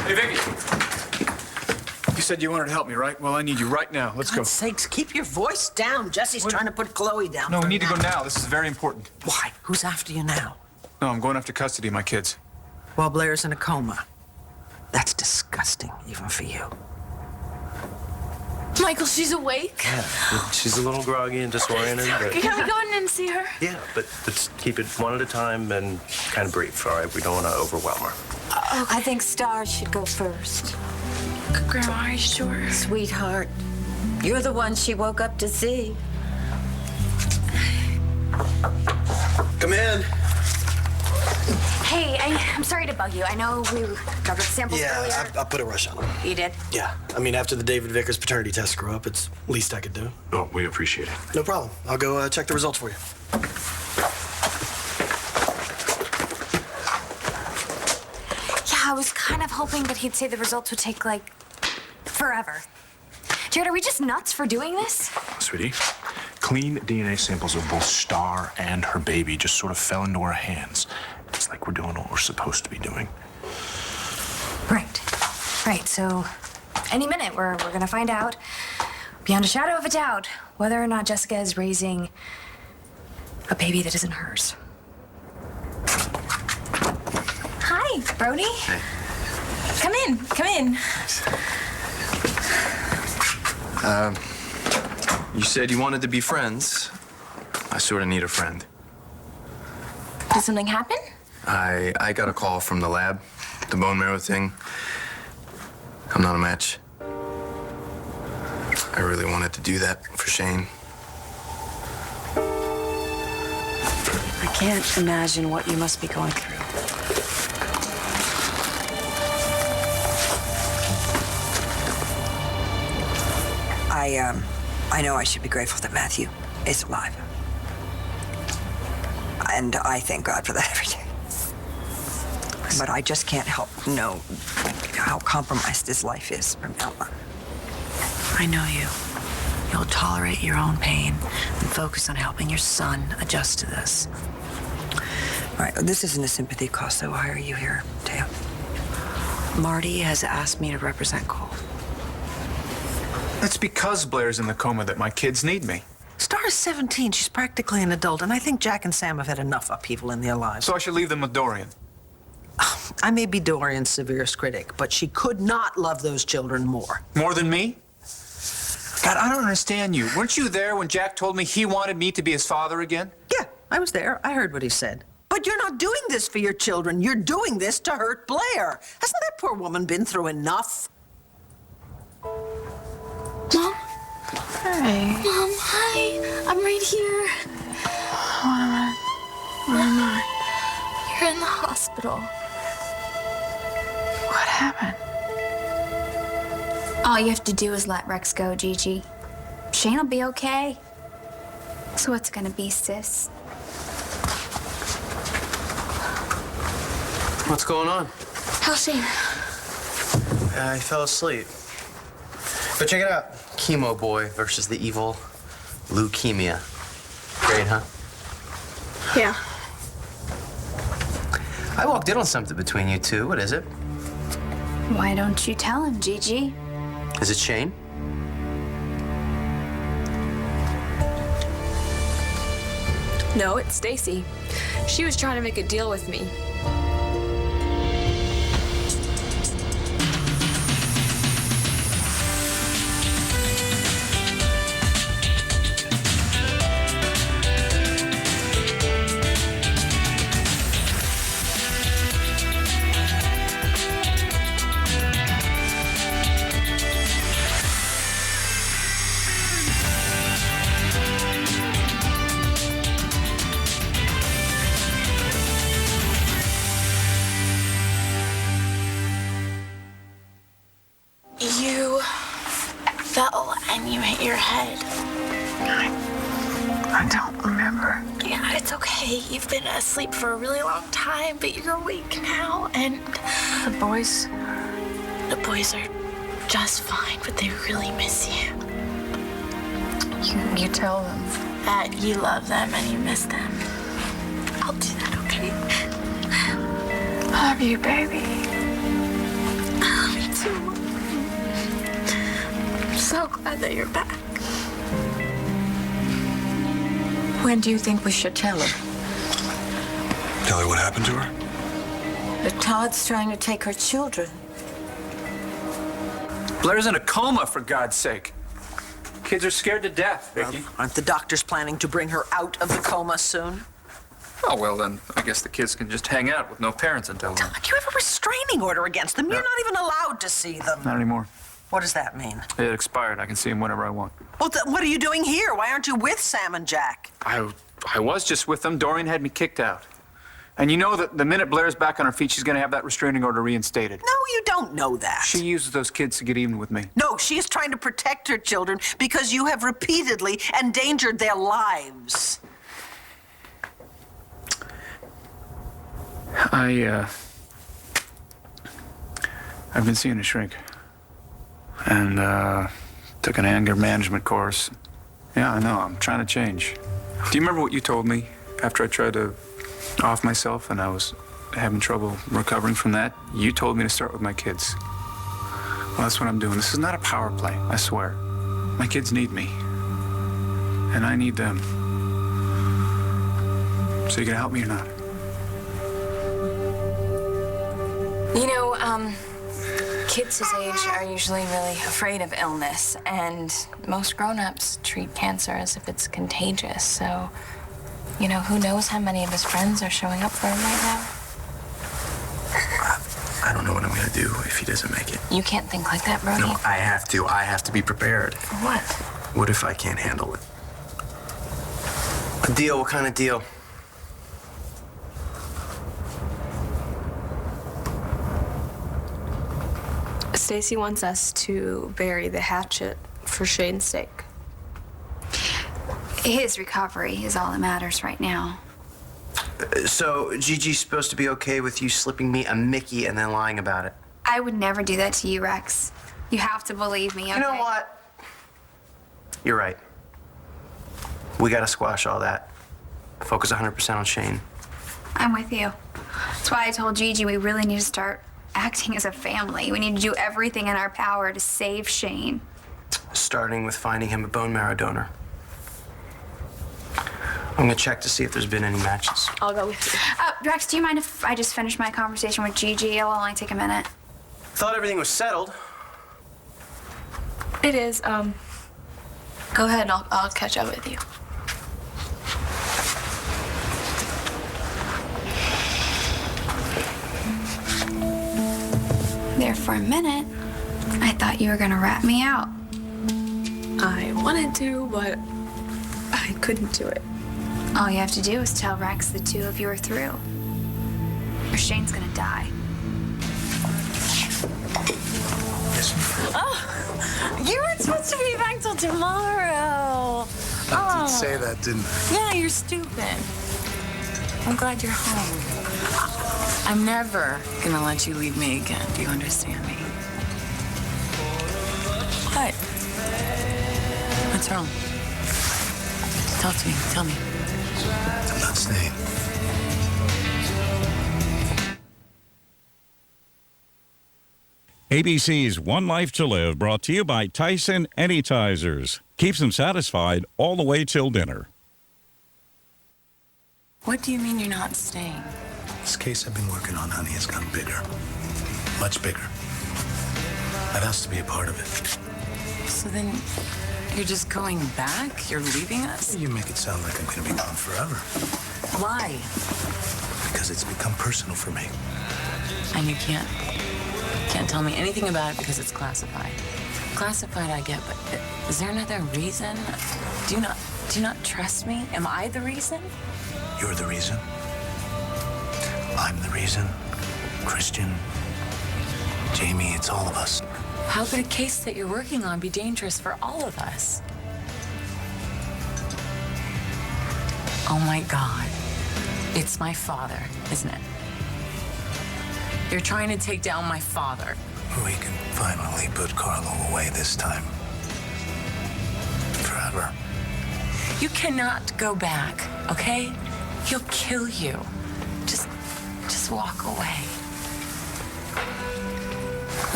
Hey, Vicky. You said you wanted to help me, right? Well, I need you right now. Let's go. God's sakes, keep your voice down. Jesse's trying to put Chloe down. No, we need to go now. This is very important. Why? Who's after you now? No, I'm going after custody of my kids. While Blair's in a coma. That's disgusting, even for you. Michael, she's awake. Yeah, she's a little groggy and disoriented. But... Can we go in and see her? Yeah, but let's keep it one at a time and kind of brief, all right? We don't want to overwhelm her. I think Star should go first. Grandma, are you sure? Sweetheart, you're the one she woke up to see. Come in. Hey, I'm sorry to bug you. I know we got the samples earlier. Yeah, I put a rush on him. You did? Yeah, I mean, after the David Vickers paternity test screw up, it's the least I could do. Oh, we appreciate it. No problem. I'll go check the results for you. Yeah, I was kind of hoping that he'd say the results would take, like, forever. Jared, are we just nuts for doing this? Sweetie, clean DNA samples of both Star and her baby just sort of fell into our hands. It's like we're doing what we're supposed to be doing. Right. Right, so any minute we're gonna find out, beyond a shadow of a doubt, whether or not Jessica is raising a baby that isn't hers. Hi, Brody. Hey. Come in, come in. You said you wanted to be friends. I sort of need a friend. Did something happen? I got a call from the lab, the bone marrow thing. I'm not a match. I really wanted to do that for Shane. I can't imagine what you must be going through. I know I should be grateful that Matthew is alive. And I thank God for that every day. But I just can't help know how compromised his life is from now on. I know you. You'll tolerate your own pain and focus on helping your son adjust to this. All right, this isn't a sympathy call, so why are you here, Taya? Marty has asked me to represent Cole. It's because Blair's in the coma that my kids need me. Star's 17. She's practically an adult, and I think Jack and Sam have had enough upheaval in their lives. So I should leave them with Dorian. I may be Dorian's severest critic, but she could not love those children more. More than me? God, I don't understand you. Weren't you there when Jack told me he wanted me to be his father again? Yeah, I was there. I heard what he said. But you're not doing this for your children. You're doing this to hurt Blair. Hasn't that poor woman been through enough? Mom? Hi. Mom, hi. I'm right here. Where am I? You're in the hospital. What happened? All you have to do is let Rex go, Gigi. Shane will be okay. So what's gonna be, sis? What's going on? How's Shane? I fell asleep. But check it out. Chemo boy versus the evil leukemia. Great, huh? Yeah. I walked in on something between you two. What is it? Why don't you tell him, Gigi? Is it Shane? No, it's Stacy. She was trying to make a deal with me. You fell and you hit your head. I don't remember. Yeah, it's okay. You've been asleep for a really long time, but you're awake now, and The boys? the boys are just fine, but they really miss you. You tell them. That you love them and you miss them. I'll do that, okay? Love you, baby. I glad that you're back. When do you think we should tell her? Tell her what happened to her? That Todd's trying to take her children. Blair's in a coma, for God's sake. Kids are scared to death, Vicky. Aren't the doctors planning to bring her out of the coma soon? Oh, well, then I guess the kids can just hang out with no parents until then. Do you have a restraining order against them? You're not even allowed to see them. Not anymore. What does that mean? It expired. I can see them whenever I want. Well, what are you doing here? Why aren't you with Sam and Jack? I was just with them. Dorian had me kicked out. And you know that the minute Blair's back on her feet, she's going to have that restraining order reinstated. No, you don't know that. She uses those kids to get even with me. No, she is trying to protect her children because you have repeatedly endangered their lives. I've been seeing a shrink. And, took an anger management course. Yeah, I know, I'm trying to change. Do you remember what you told me after I tried to off myself and I was having trouble recovering from that? You told me to start with my kids. Well, that's what I'm doing. This is not a power play, I swear. My kids need me. And I need them. So you gonna help me or not? You know, kids his age are usually really afraid of illness, and most grown-ups treat cancer as if it's contagious, so, you know, who knows how many of his friends are showing up for him right now? I don't know what I'm gonna do if he doesn't make it. You can't think like that, Brody. No, I have to. I have to be prepared. For what? What if I can't handle it? A deal? What kind of deal? Stacy wants us to bury the hatchet for Shane's sake. His recovery is all that matters right now. So Gigi's supposed to be okay with you slipping me a Mickey and then lying about it? I would never do that to you, Rex. You have to believe me, okay? You know what? You're right. We gotta squash all that. Focus 100% on Shane. I'm with you. That's why I told Gigi we really need to start acting as a family. We need to do everything in our power to save Shane. Starting with finding him a bone marrow donor. I'm gonna check to see if there's been any matches. I'll go with you. Rex, do you mind if I just finish my conversation with Gigi? It'll only take a minute. Thought everything was settled. It is. Go ahead and I'll catch up with you. There for a minute, I thought you were gonna rat me out. I wanted to, but I couldn't do it. All you have to do is tell Rex the two of you are through. Or Shane's gonna die. Oh, you weren't supposed to be back till tomorrow. I did say that, didn't I? Yeah, you're stupid. I'm glad you're home. I'm never gonna let you leave me again. Do you understand me? What? What's wrong? Talk to me. Tell me. I'm not staying. ABC's One Life to Live, brought to you by Tyson Anytizers. Keeps them satisfied all the way till dinner. What do you mean you're not staying? This case I've been working on, honey, has gotten bigger. Much bigger. I've asked to be a part of it. So then you're just going back? You're leaving us? You make it sound like I'm going to be gone forever. Why? Because it's become personal for me. And you can't tell me anything about it because it's classified. Classified I get, but is there another reason? Do you not trust me? Am I the reason? You're the reason. I'm the reason. Christian, Jamie, it's all of us. How could a case that you're working on be dangerous for all of us? Oh my God. It's my father, isn't it? You're trying to take down my father. We can finally put Carlo away this time. Forever. You cannot go back, okay? He'll kill you. Just walk away.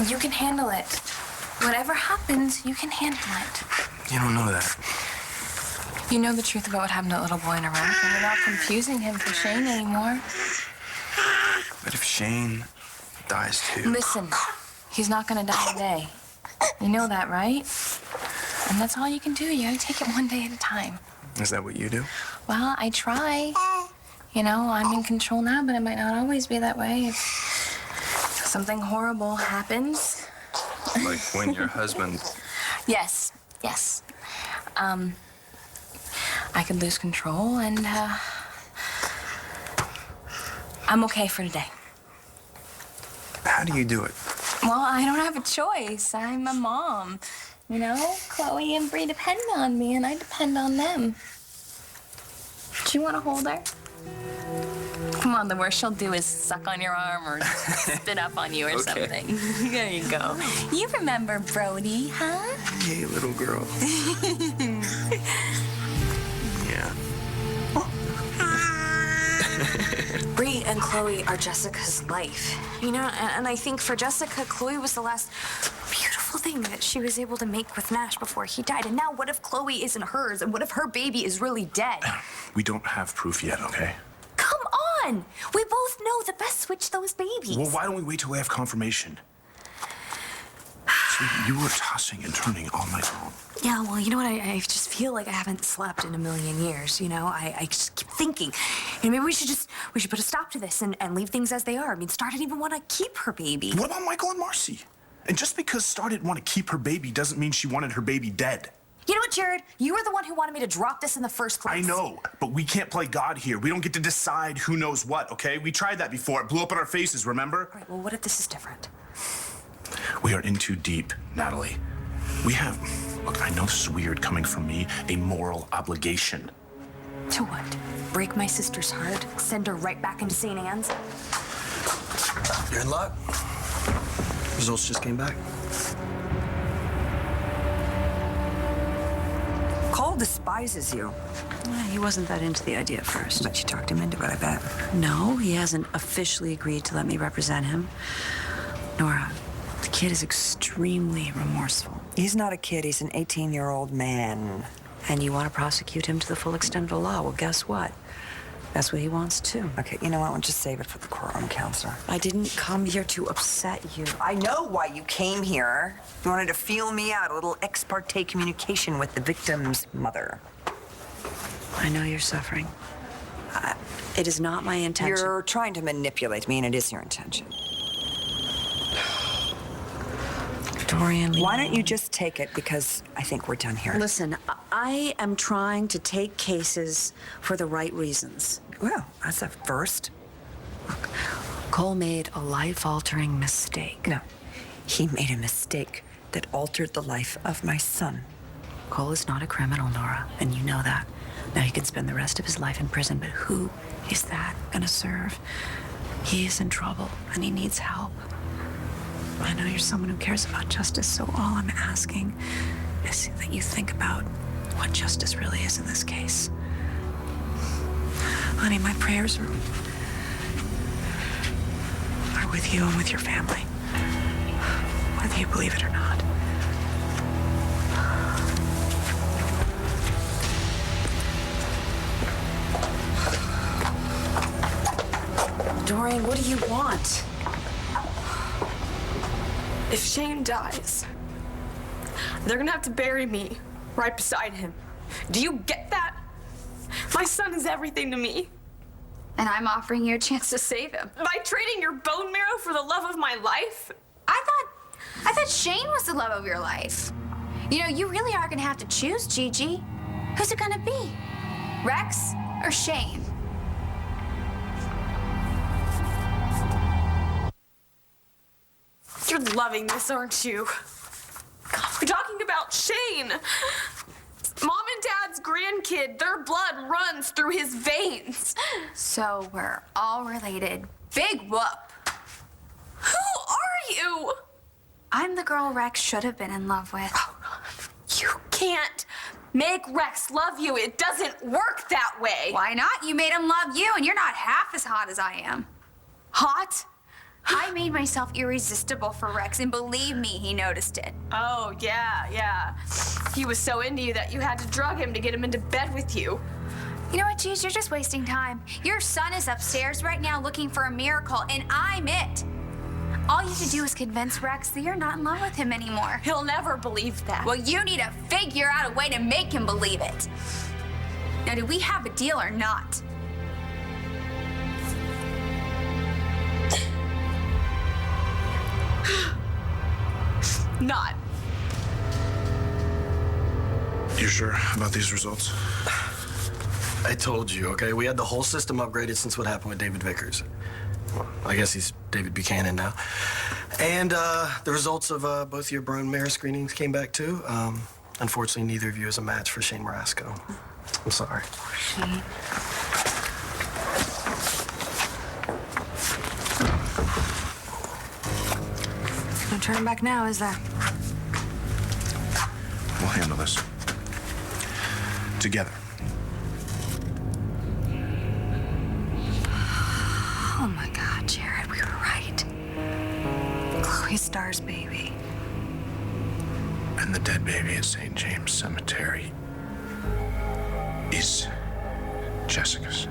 You can handle it. Whatever happens, you can handle it. You don't know that. You know the truth about what happened to that little boy in Iraq, and you're not confusing him for Shane anymore. But if Shane dies too... Listen, he's not gonna die today. You know that, right? And that's all you can do. You gotta take it one day at a time. Is that what you do? Well, I try. You know, I'm in control now, but it might not always be that way. If something horrible happens. Like when your husband... Yes. I could lose control, and I'm okay for today. How do you do it? Well, I don't have a choice. I'm a mom. You know, Chloe and Bree depend on me, and I depend on them. Do you want to hold her? Come on, the worst she'll do is suck on your arm or spit up on you or something. There you go. You remember Brody, huh? Hey, little girl. Yeah. Bree and Chloe are Jessica's life. You know, and I think for Jessica, Chloe was the last beautiful thing that she was able to make with Nash before he died. And now what if Chloe isn't hers? And what if her baby is really dead? We don't have proof yet, okay? Come on! We both know the best switch those babies. Well, why don't we wait till we have confirmation? So you were tossing and turning all night long. Yeah, well, you know what? I just feel like I haven't slept in a million years, you know? I just keep thinking, maybe we should put a stop to this and leave things as they are. I mean, Star didn't even want to keep her baby. What about Michael and Marcy? And just because Star didn't want to keep her baby doesn't mean she wanted her baby dead. You know what, Jared? You were the one who wanted me to drop this in the first place. I know, but we can't play God here. We don't get to decide who knows what, okay? We tried that before. It blew up in our faces, remember? All right, well, what if this is different? We are in too deep, Natalie. We have, look, I know this is weird coming from me, a moral obligation. To what? Break my sister's heart? Send her right back into St. Anne's? You're in luck. Results just came back. Cole despises you. Well, he wasn't that into the idea at first. But you talked him into it, I bet. No, he hasn't officially agreed to let me represent him. Nora, the kid is extremely remorseful. He's not a kid, he's an 18-year-old man. And you want to prosecute him to the full extent of the law. Well, guess what? That's what he wants too. Okay, you know what? We'll just save it for the courtroom, counselor. I didn't come here to upset you. I know why you came here. You wanted to feel me out, a little ex parte communication with the victim's mother. I know you're suffering. It is not my intention. You're trying to manipulate me, and it is your intention. Dorian, why don't you just take it, because I think we're done here. Listen, I am trying to take cases for the right reasons. Well, that's a first. Look, Cole made a life-altering mistake. No, he made a mistake that altered the life of my son. Cole is not a criminal, Nora, and you know that. Now he can spend the rest of his life in prison, but who is that gonna serve? He is in trouble, and he needs help. I know you're someone who cares about justice, so all I'm asking is that you think about what justice really is in this case. Honey, my prayers are with you and with your family, whether you believe it or not. Dorian, what do you want? If Shane dies, they're gonna have to bury me right beside him. Do you get that? My son is everything to me. And I'm offering you a chance to save him. By trading your bone marrow for the love of my life? I thought Shane was the love of your life. You know, you really are gonna have to choose, Gigi. Who's it gonna be? Rex or Shane? You're loving this, aren't you? We're talking about Shane. Mom and Dad's grandkid, their blood runs through his veins. So we're all related. Big whoop. Who are you? I'm the girl Rex should have been in love with. You can't make Rex love you. It doesn't work that way. Why not? You made him love you, and you're not half as hot as I am. Hot? I made myself irresistible for Rex, and believe me, he noticed it. Oh, yeah. He was so into you that you had to drug him to get him into bed with you. You know what, Cheese? You're just wasting time. Your son is upstairs right now looking for a miracle, and I'm it. All you have to do is convince Rex that you're not in love with him anymore. He'll never believe that. Well, you need to figure out a way to make him believe it. Now, do we have a deal or not? Not. You sure about these results? I told you, okay? We had the whole system upgraded since what happened with David Vickers. Well, I guess he's David Buchanan now. And the results of both your bone marrow screenings came back too. Unfortunately, neither of you is a match for Shane Marasco. I'm sorry. Shane. No turning back now, is there? We'll handle this. Together. Oh my God, Jared, we were right. Chloe Starr's baby. And the dead baby at St. James Cemetery is Jessica's.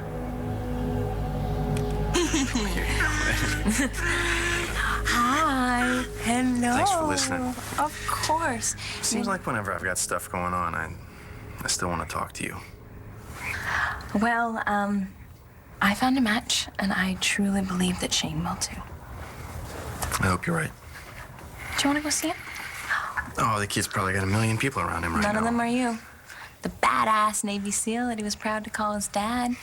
Hi. Hello. Thanks for listening. Of course. Seems like whenever I've got stuff going on, I still want to talk to you. Well, I found a match, and I truly believe that Shane will too. I hope you're right. Do you want to go see him? Oh, the kid's probably got a million people around him right now. None of them are you. The badass Navy SEAL that he was proud to call his dad.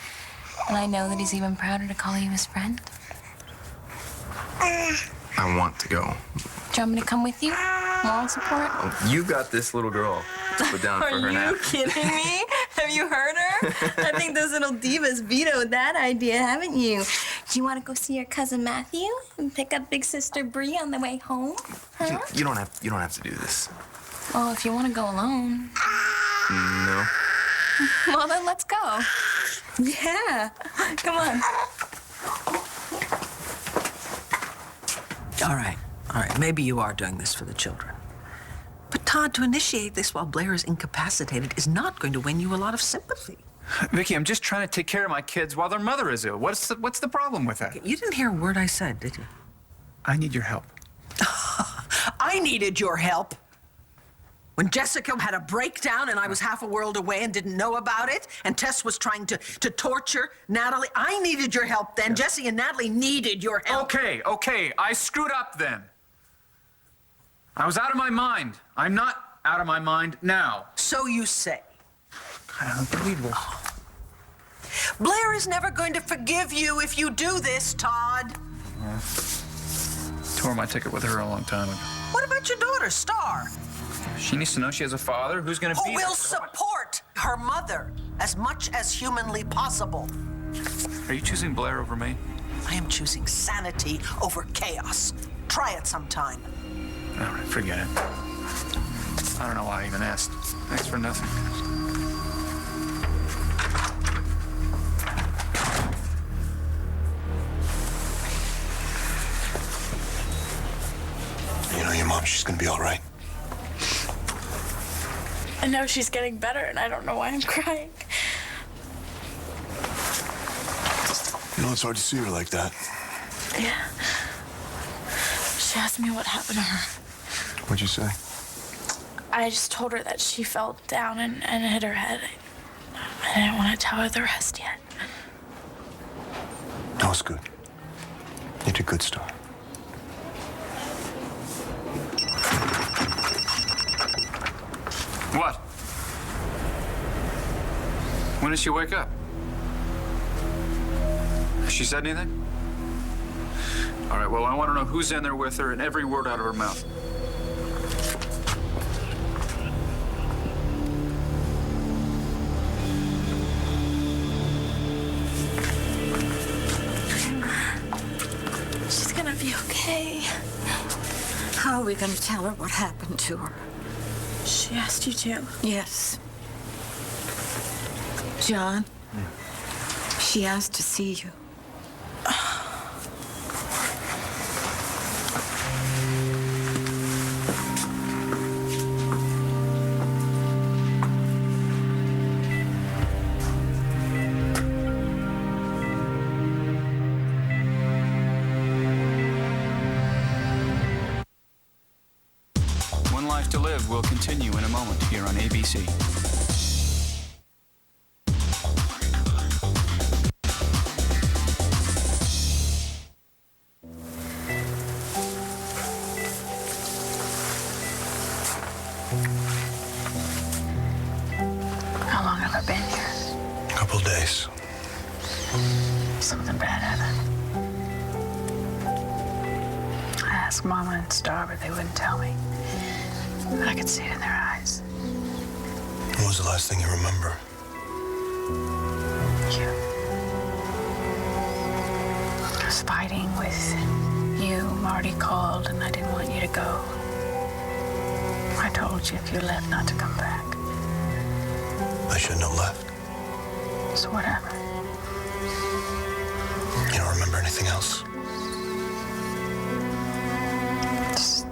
And I know that he's even prouder to call you his friend. I want to go. Do you want me to come with you? Moral support? Oh, you got this little girl to put down for her nap. Are you kidding me? Have you heard her? I think those little divas vetoed that idea, haven't you? Do you want to go see your cousin Matthew and pick up big sister Bree on the way home? Huh? You don't have to do this. Well, if you want to go alone. No. Well, then let's go. Yeah. Come on. All right. Maybe you are doing this for the children. But Todd, to initiate this while Blair is incapacitated is not going to win you a lot of sympathy. Vicky, I'm just trying to take care of my kids while their mother is ill. What's the problem with that? You didn't hear a word I said, did you? I need your help. I needed your help. When Jessica had a breakdown and I was half a world away and didn't know about it, and Tess was trying to torture Natalie, I needed your help then. Jesse and Natalie needed your help. Okay. I screwed up then. I was out of my mind. I'm not out of my mind now. So you say. Unbelievable. Blair is never going to forgive you if you do this, Todd. Tore my ticket with her a long time ago. What about your daughter, Star? She needs to know she has a father who's going to be Who will support her mother as much as humanly possible. Are you choosing Blair over me? I am choosing sanity over chaos. Try it sometime. All right, forget it. I don't know why I even asked. Thanks for nothing. You know, your mom, she's gonna be all right. I know she's getting better, and I don't know why I'm crying. You know, it's hard to see her like that. Yeah. She asked me what happened to her. What'd you say? I just told her that she fell down and hit her head. I didn't want to tell her the rest yet. No, it's good. You did good, Star. What? When did she wake up? Has she said anything? All right, well, I want to know who's in there with her and every word out of her mouth. She's gonna be okay. How are we going to tell her what happened to her? She asked you to. Yes. John, she asked to see you. Life to Live will continue in a moment here on ABC. How long have I been here? Couple days. Something bad happened. I asked Mama and Star, but they wouldn't tell me. I could see it in their eyes. What was the last thing you remember? You. I was fighting with you. Marty called, and I didn't want you to go. I told you if you left not to come back. I shouldn't have left. So whatever. You don't remember anything else? Just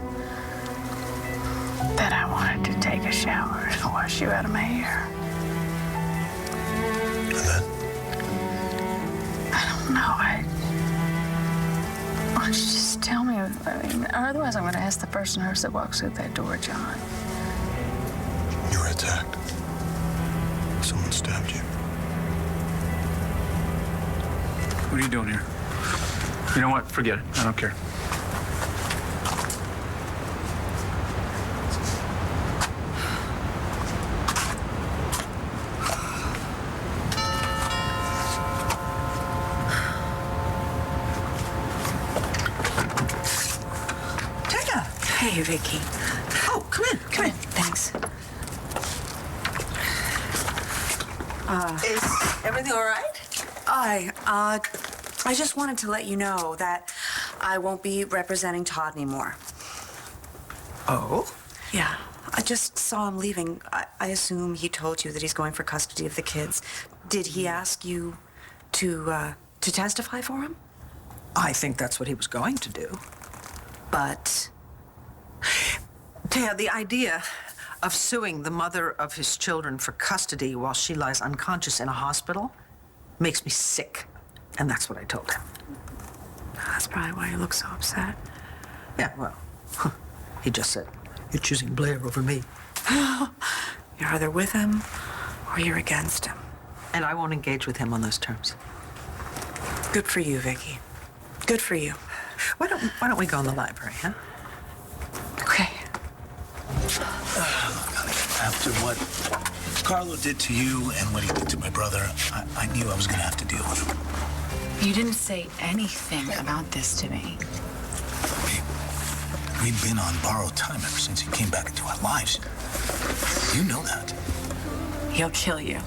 that I wanted to take a shower and wash you out of my hair. And then? I don't know. Why don't you just tell me? I mean, otherwise I'm going to ask the first nurse that walks through that door, John. You were attacked. Someone stabbed you. What are you doing here? You know what? Forget it. I don't care. Hey, Vicky. Oh, come in, come in. Thanks. Is everything all right? I just wanted to let you know that I won't be representing Todd anymore. Oh? Yeah. I just saw him leaving. I assume he told you that he's going for custody of the kids. Did he ask you to testify for him? I think that's what he was going to do. But Taya, the idea of suing the mother of his children for custody while she lies unconscious in a hospital makes me sick. And that's what I told him. that's probably why you look so upset. Yeah, well, he just said, "You're choosing Blair over me." You're either with him or you're against him. And I won't engage with him on those terms. Good for you, Vicky. Good for you. Why don't we go in the library, huh? Okay. After what Carlo did to you and what he did to my brother, I knew I was going to have to deal with him. You didn't say anything about this to me. We've been on borrowed time ever since he came back into our lives. You know that. He'll kill you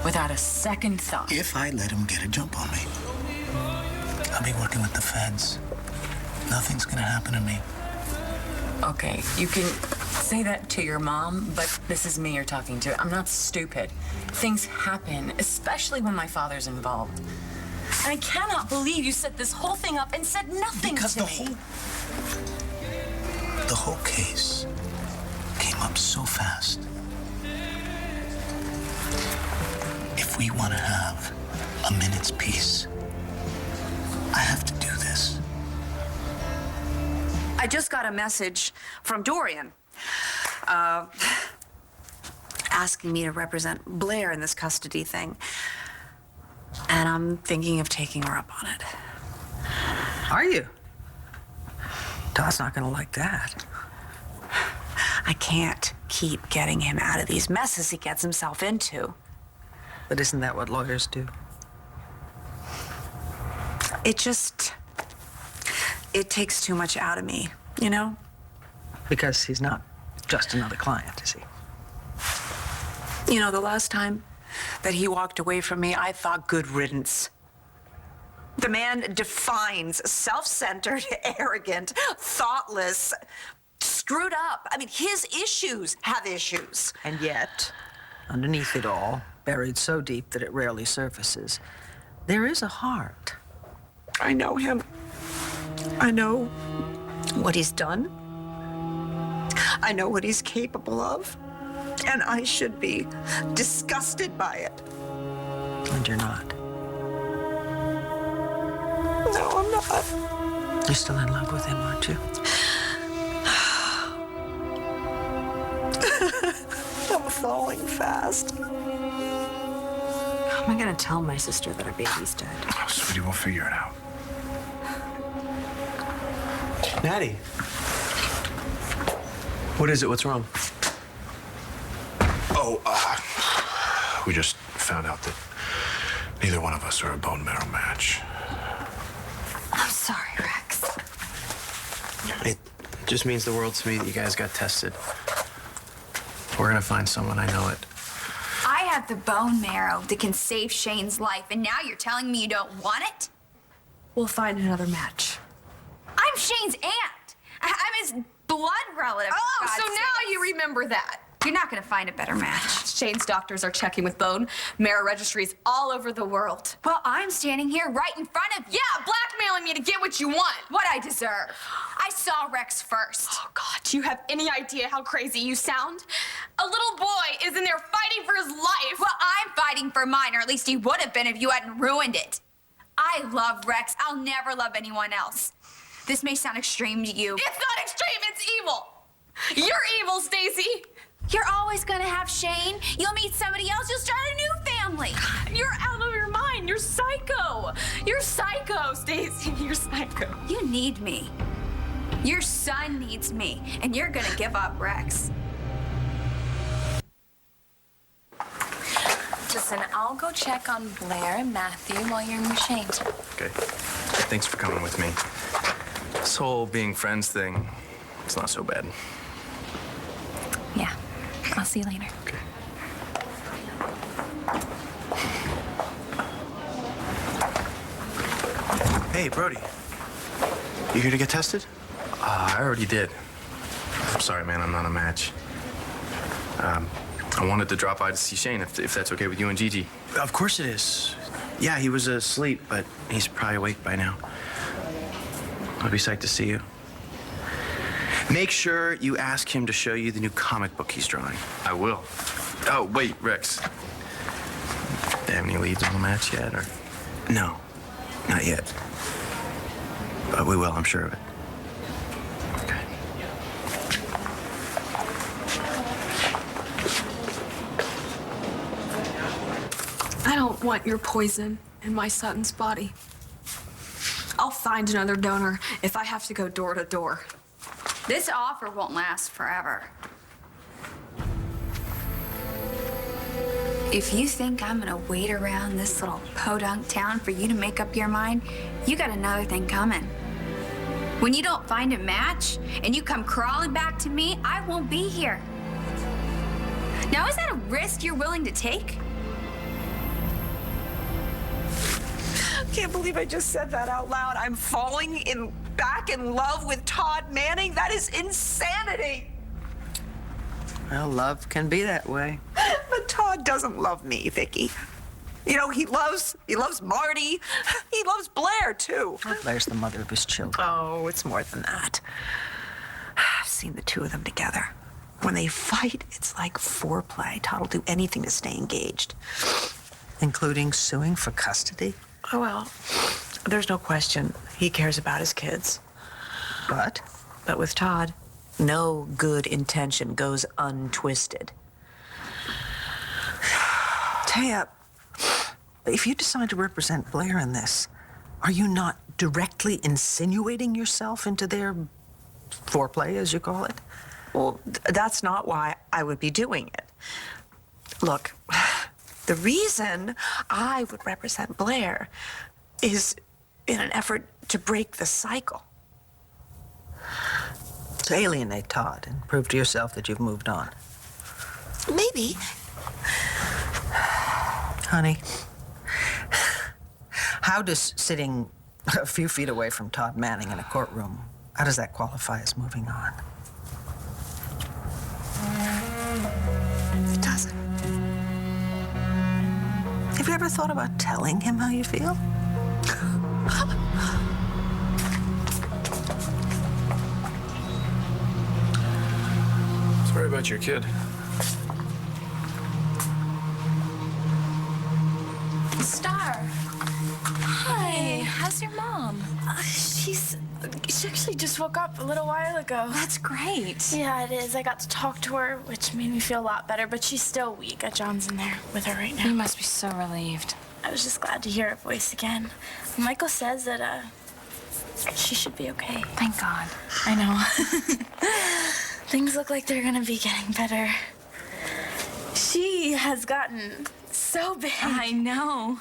without a second thought. If I let him get a jump on me, I'll be working with the feds. Nothing's going to happen to me. Okay, you can say that to your mom, but this is me you're talking to. I'm not stupid. Things happen, especially when my father's involved. And I cannot believe you set this whole thing up and said nothing because to me. The whole case came up so fast. If we want to have a minute's peace, I have to do this. I just got a message from Dorian asking me to represent Blair in this custody thing. And I'm thinking of taking her up on it. Are you? Todd's not going to like that. I can't keep getting him out of these messes he gets himself into. But isn't that what lawyers do? It takes too much out of me, you know? Because he's not just another client, is he? You know, the last time that he walked away from me, I thought good riddance. The man defines self-centered, arrogant, thoughtless, screwed up. I mean, his issues have issues. And yet, underneath it all, buried so deep that it rarely surfaces, there is a heart. I know him. I know what he's done. I know what he's capable of. And I should be disgusted by it. And you're not. No, I'm not. You're still in love with him, aren't you? falling fast. How am I gonna tell my sister that our baby's dead? Oh, sweetie, we'll figure it out. Natty. What is it? What's wrong? Oh, we just found out that neither one of us are a bone marrow match. I'm sorry, Rex. It just means the world to me that you guys got tested. We're gonna find someone, I know it. I have the bone marrow that can save Shane's life, and now you're telling me you don't want it? We'll find another match. I'm Shane's aunt. I'm his blood relative. Oh, for so God's now sakes. you remember that. You're not gonna find a better match. Shane's doctors are checking with bone marrow registries all over the world. Well, I'm standing here right in front of you. Yeah, blackmailing me to get what you want. What I deserve. I saw Rex first. Oh, God, do you have any idea how crazy you sound? A little boy is in there fighting for his life. Well, I'm fighting for mine, or at least he would have been if you hadn't ruined it. I love Rex. I'll never love anyone else. This may sound extreme to you. It's not extreme, it's evil. You're evil, Stacy. You're always gonna have Shane. You'll meet somebody else. You'll start a new family. You're out of your mind. You're psycho. You're psycho, Stacy. You're psycho. You need me. Your son needs me, and you're gonna give up Rex. Listen, I'll go check on Blair and Matthew while you're in Shane. Okay. Thanks for coming with me. This whole being friends thing, it's not so bad. Yeah. I'll see you later. Okay. Hey, Brody. You here to get tested? I already did. I'm sorry, man, I'm not a match. I wanted to drop by to see Shane, if that's okay with you and Gigi. Of course it is. Yeah, he was asleep, but he's probably awake by now. I'll be psyched to see you. Make sure you ask him to show you the new comic book he's drawing. I will. Oh, wait, Rex. Do you have any leads on the match yet, or? No, not yet. But we will, I'm sure of it. Okay. I don't want your poison in my son's body. I'll find another donor if I have to go door to door. This offer won't last forever. If you think I'm gonna wait around this little podunk town for you to make up your mind, you got another thing coming. When you don't find a match and you come crawling back to me, I won't be here. Now, is that a risk you're willing to take? I can't believe I just said that out loud. I'm falling back in love with Todd Manning. That is insanity. Well, love can be that way. But Todd doesn't love me, Vicky. You know, he loves Marty. He loves Blair, too. Blair's the mother of his children. Oh, it's more than that. I've seen the two of them together. When they fight, it's like foreplay. Todd will do anything to stay engaged. Including suing for custody? Oh, well, there's no question. He cares about his kids. But with Todd, no good intention goes untwisted. Taya, if you decide to represent Blair in this, are you not directly insinuating yourself into their foreplay, as you call it? Well, that's not why I would be doing it. Look, the reason I would represent Blair is in an effort to break the cycle. To alienate Todd and prove to yourself that you've moved on. Maybe. Honey, how does sitting a few feet away from Todd Manning in a courtroom, how does that qualify as moving on? It doesn't. Have you ever thought about telling him how you feel? Sorry about your kid. Star. Hi. How's How's your mom? She actually just woke up a little while ago. That's great. Yeah, it is. I got to talk to her, which made me feel a lot better, but she's still weak. John's in there with her right now. You must be so relieved. I was just glad to hear her voice again. Michael says that, she should be okay. Thank God. I know. Things look like they're gonna be getting better. She has gotten so big. I know.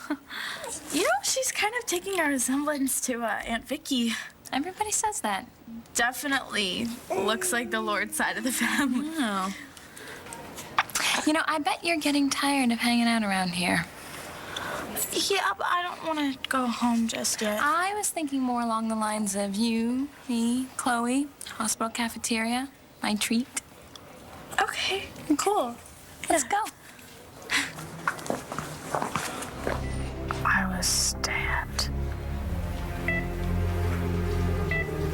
You know, she's kind of taking a resemblance to Aunt Vicky. Everybody says that. Definitely looks like the Lord's side of the family. Oh. You know, I bet you're getting tired of hanging out around here. Yeah, but I don't want to go home just yet. I was thinking more along the lines of you, me, Chloe, hospital cafeteria, my treat. Okay, cool. Let's go. I was stabbed.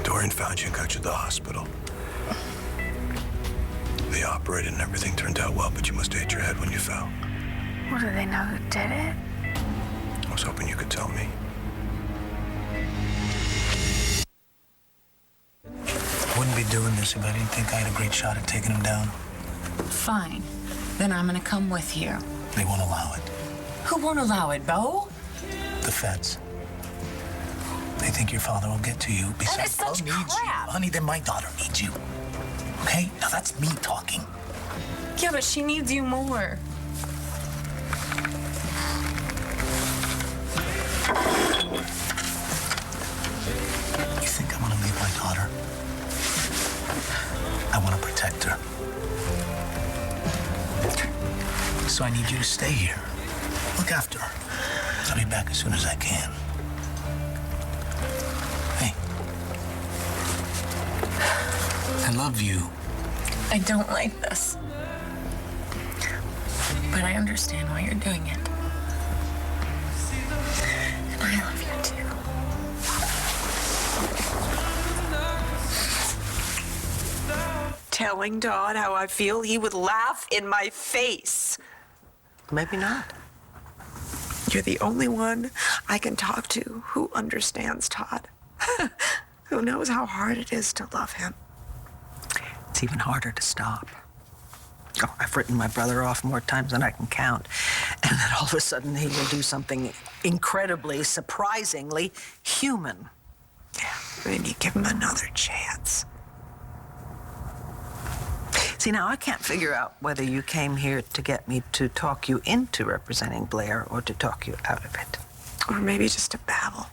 Dorian found you and got you to the hospital. They operated and everything turned out well, but you must have hit your head when you fell. Well, do they know who did it? I was hoping you could tell me. Wouldn't be doing this if I didn't think I had a great shot at taking him down. Fine. Then I'm gonna come with you. They won't allow it. Who won't allow it, Bo? The feds. They think your father will get to you. That is such needs crap. you. Honey, then my daughter needs you. Okay? Now that's me talking. Yeah, but she needs you more. You think I'm gonna leave my daughter? I want to protect her. So I need you to stay here. Look after her. I'll be back as soon as I can. Hey. I love you. I don't like this. But I understand why you're doing it. And I love you too. Telling Todd how I feel, he would laugh in my face. Maybe not. You're the only one I can talk to who understands Todd. Who knows how hard it is to love him. It's even harder to stop. Oh, I've written my brother off more times than I can count. And then all of a sudden he will do something incredibly, surprisingly human. Yeah, then you give him another chance. See, now I can't figure out whether you came here to get me to talk you into representing Blair or to talk you out of it. Or maybe just to babble.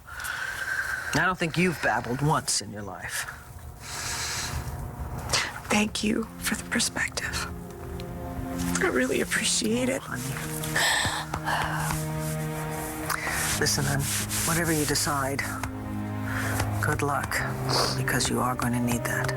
I don't think you've babbled once in your life. Thank you for the perspective. I really appreciate it. Listen, hon, whatever you decide, good luck, because you are going to need that.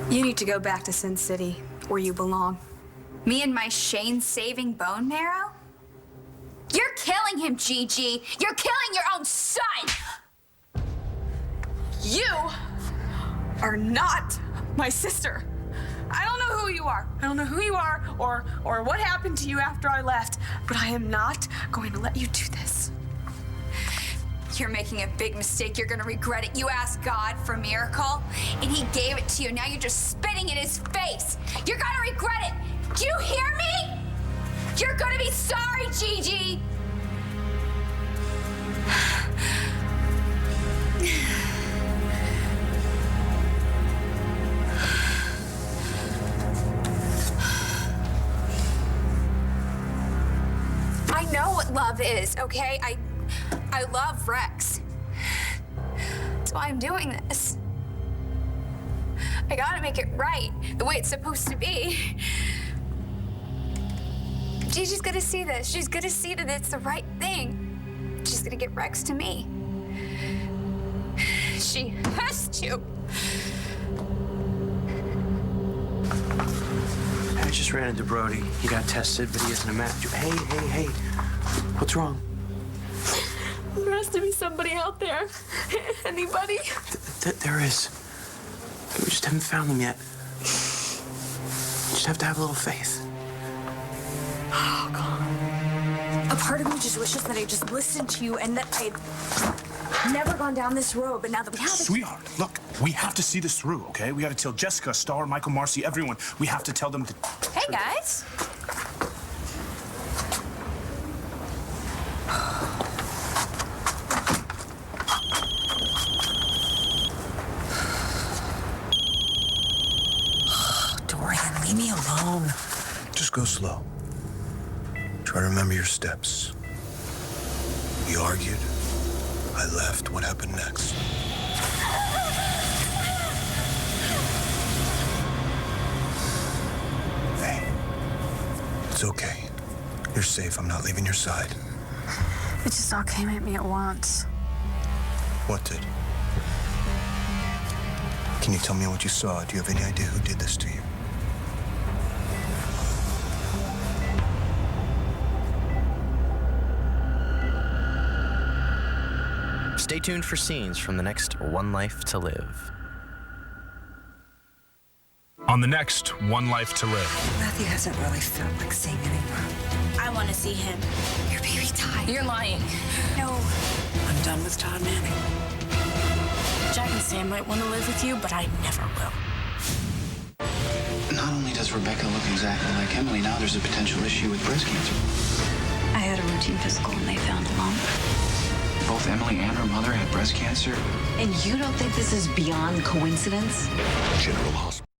You need to go back to Sin City, where you belong. Me and my Shane-saving bone marrow? You're killing him, Gigi. You're killing your own son! You are not my sister. I don't know who you are. I don't know who you are or what happened to you after I left, but I am not going to let you do this. You're making a big mistake. You're gonna regret it. You asked God for a miracle, and he gave it to you. Now you're just spitting in his face. You're gonna regret it. Do you hear me? You're gonna be sorry, Gigi. I know what love is, okay? I love Rex. That's why I'm doing this. I gotta make it right, the way it's supposed to be. Gigi's gonna see this. She's gonna see that it's the right thing. She's gonna get Rex to me. She has to. I just ran into Brody. He got tested, but he isn't a match. Hey. What's wrong? There has to be somebody out there. Anybody? There is. We just haven't found them yet. Just have to have a little faith. Oh, God. A part of me just wishes that I just listened to you and that I'd never gone down this road, but now that we have it... Sweetheart, look, we have to see this through, okay? We got to tell Jessica, Star, Michael, Marcy, everyone. We have to tell them to... Hey, guys. Dorian, leave me alone. Just go slow. Try to remember your steps. We argued. I left. What happened next? Hey. It's okay. You're safe. I'm not leaving your side. It just all came at me at once. What did? Can you tell me what you saw? Do you have any idea who did this to you? Stay tuned for scenes from the next One Life to Live. On the next One Life to Live. Matthew hasn't really felt like seeing anyone. I want to see him. Your baby died. You're lying. No. I'm done with Todd Manning. Jack and Sam might want to live with you, but I never will. Not only does Rebecca look exactly like Emily, now there's a potential issue with breast cancer. I had a routine physical and they found a lump. Both Emily and her mother had breast cancer. And you don't think this is beyond coincidence? General Hospital.